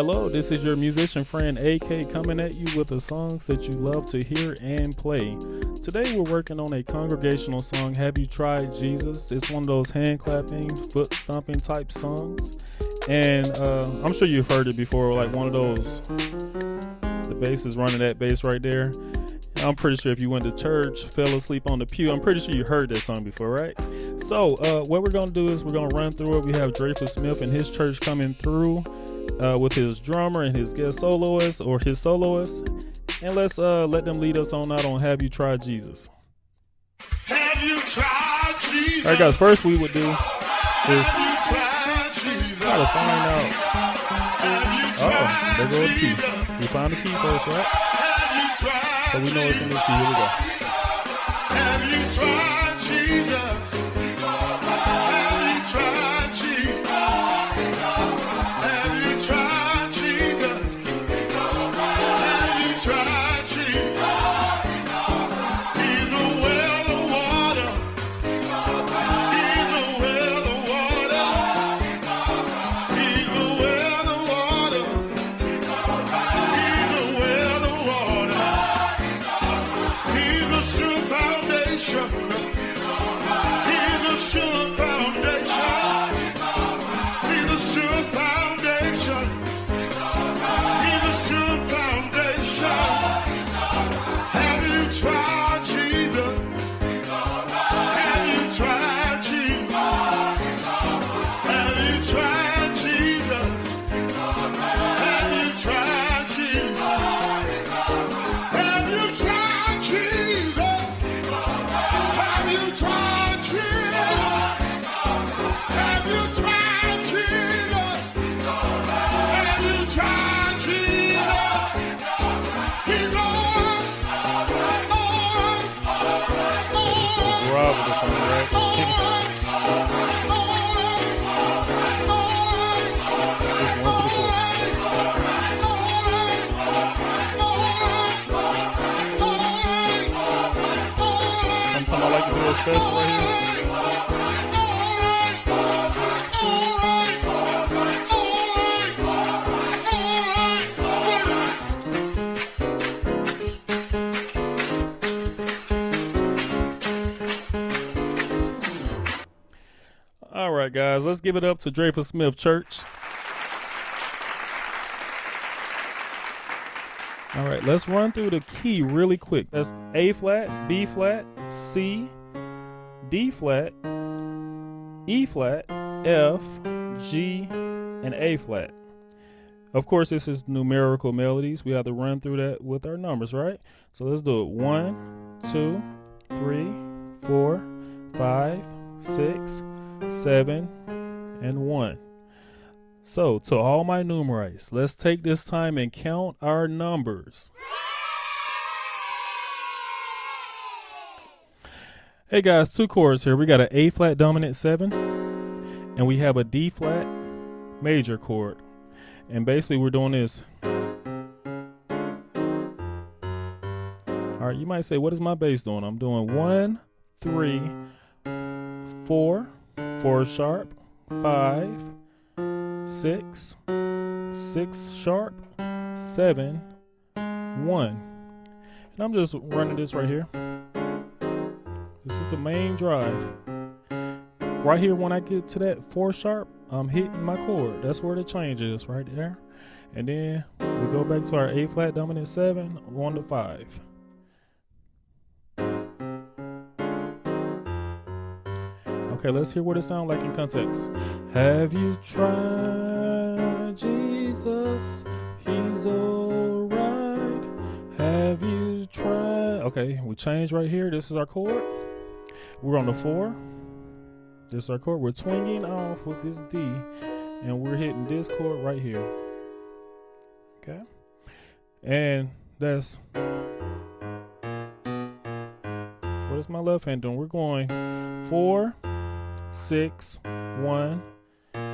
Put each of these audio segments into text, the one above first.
Hello, this is your musician friend AK coming at you with the songs that you love to hear and play. Today we're working on a congregational song, Have You Tried Jesus? It's one of those hand clapping, foot stomping type songs. And I'm sure you've heard it before, like one of those, the bass is running that bass right there. I'm pretty sure if you went to church, fell asleep on the pew, I'm pretty sure you heard that song before, right? So what we're going to do is we're going to run through it. We have Dreyfus Smith and his church coming through with his drummer and his guest soloist or his soloist. And let's let them lead us on out on Have You Tried Jesus? Have you tried Jesus? All right, guys, first we would do is try to find out. Oh, there goes the key. We found the key first, right? So we know it's in this key. Here we go. Have you tried Jesus? Have you tried Jesus? Have you tried Jesus? Have you tried Jesus? He's a well of water. He's a well of water. He's a well of water. He's a well of water. He's a sure foundation. He's a sure foundation. He's a sure foundation. He's a sure foundation. Have you tried Jesus? Have you tried Jesus? Have you tried Jesus? Have you tried Jesus? Have you tried Jesus? Have you tried Jesus? Have you tried Jesus? Have you tried Jesus? He's on. Rob with the song, right? Just one to the four. Sometimes I like to do a special right here. All right, guys, let's give it up to Dreyfus Smith Church. All right, let's run through the key really quick. That's A flat, B flat, C, D flat, E flat, F, G, and A flat. Of course, this is numerical melodies. We have to run through that with our numbers, right? So let's do it. 1, 2, 3, 4, 5, 6, 7, and 1. So to all my numerites, let's take this time and count our numbers. Hey guys, two chords here. We got an A flat dominant 7 and we have a D flat major chord. And basically we're doing this. All right, you might say, what is my bass doing? I'm doing 1, 3, 4, 4 sharp, 5, 6, 6 sharp, 7, 1. And I'm just running this right here. This is the main drive. Right here, when I get to that 4 sharp, I'm hitting my chord. That's where the change is, right there. And then we go back to our A flat dominant 7 on the 5. Okay, let's hear what it sounds like in context. Have you tried Jesus? He's alright. Have you tried? Okay, we change right here. This is our chord. We're on the 4. This is our chord. We're twinging off with this D, and we're hitting this chord right here. Okay, and that's what is my left hand doing? We're going 4, 6, 1,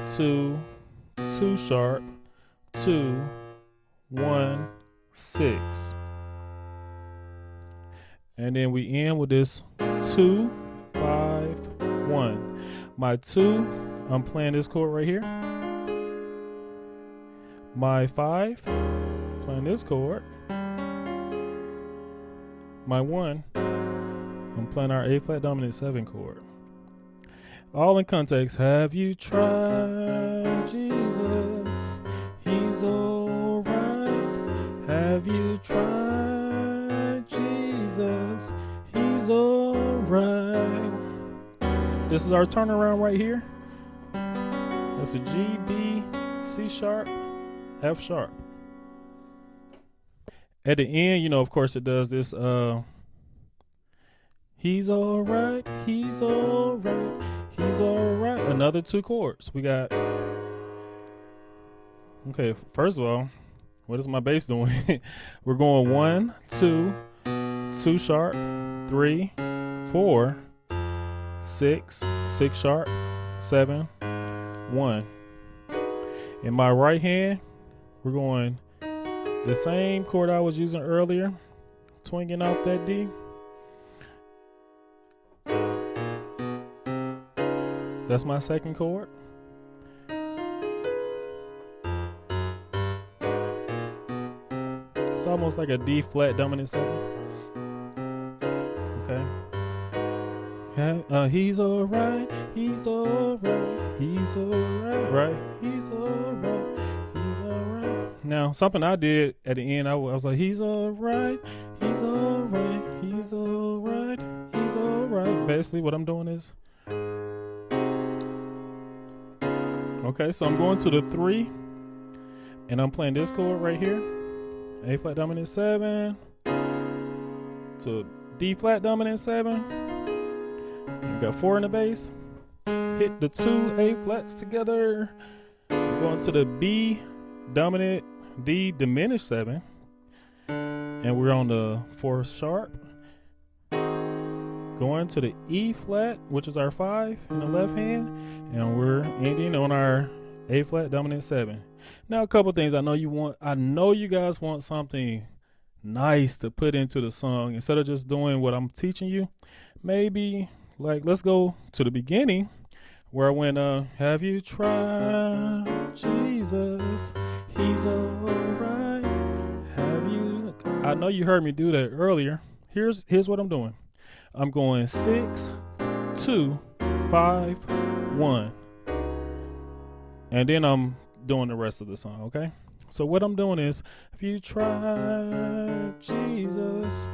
2, 2 sharp, 2, 1, 6. And then we end with this 2, 5, 1. My 2, I'm playing this chord right here. My 5, playing this chord. My 1, I'm playing our A flat dominant 7 chord. All in context. Have you tried Jesus? He's alright. Have you tried Jesus? He's alright. This is our turnaround right here. That's a G, B, C sharp, F sharp. At the end, of course it does this, he's alright, he's alright, he's alright. Another 2 chords. We got, okay, first of all, what is my bass doing? We're going 1, 2, 2 sharp, 3, 4, 6, 6 sharp, 7, 1. In my right hand, we're going the same chord I was using earlier, twinging off that D. That's my second chord. It's almost like a D flat dominant 7. Okay. He's alright, he's alright, he's alright, right? He's alright, he's alright. Now, something I did at the end, I was like, he's alright, he's alright, he's alright, he's alright. Basically, what I'm doing is, okay, so I'm going to the 3, and I'm playing this chord right here, A flat dominant 7 to D flat dominant 7. You got 4 in the bass. Hit the 2 A flats together. We're going to the B dominant D diminished 7, and we're on the 4 sharp. Going to the E flat, which is our 5 in the left hand, and we're ending on our A flat dominant 7. Now, a couple things I know you guys want something nice to put into the song instead of just doing what I'm teaching you. Maybe let's go to the beginning where I went, have you tried Jesus? He's alright. I know you heard me do that earlier. Here's what I'm doing. I'm going 6, 2, 5, 1. And then I'm doing the rest of the song, okay? So what I'm doing is, if you try Jesus,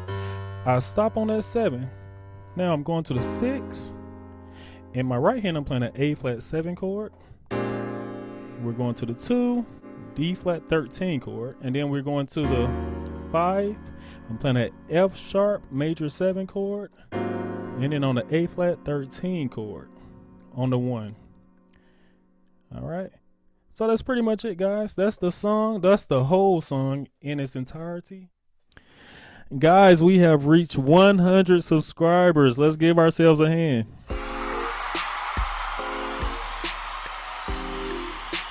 I stop on that 7. Now I'm going to the 6. In my right hand, I'm playing an A flat 7 chord. We're going to the 2, D flat 13 chord. And then we're going to the 5. I'm playing an F sharp major 7 chord. And then on the A flat 13 chord on the 1. All right. So that's pretty much it, guys. That's the song. That's the whole song in its entirety. Guys, we have reached 100 subscribers. Let's give ourselves a hand.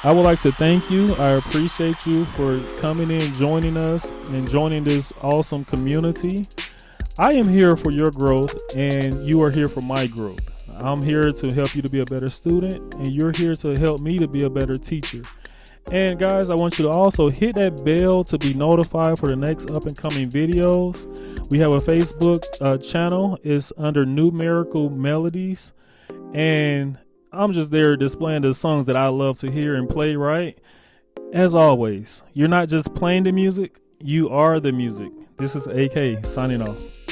I would like to thank you. I appreciate you for coming in, joining us, and joining this awesome community. I am here for your growth, and you are here for my growth. I'm here to help you to be a better student, and you're here to help me to be a better teacher. And guys, I want you to also hit that bell to be notified for the next up and coming videos. We have a Facebook channel. It's under Numerical Melodies, and I'm just there displaying the songs that I love to hear and play, right? As always, you're not just playing the music, you are the music. This is AK signing off.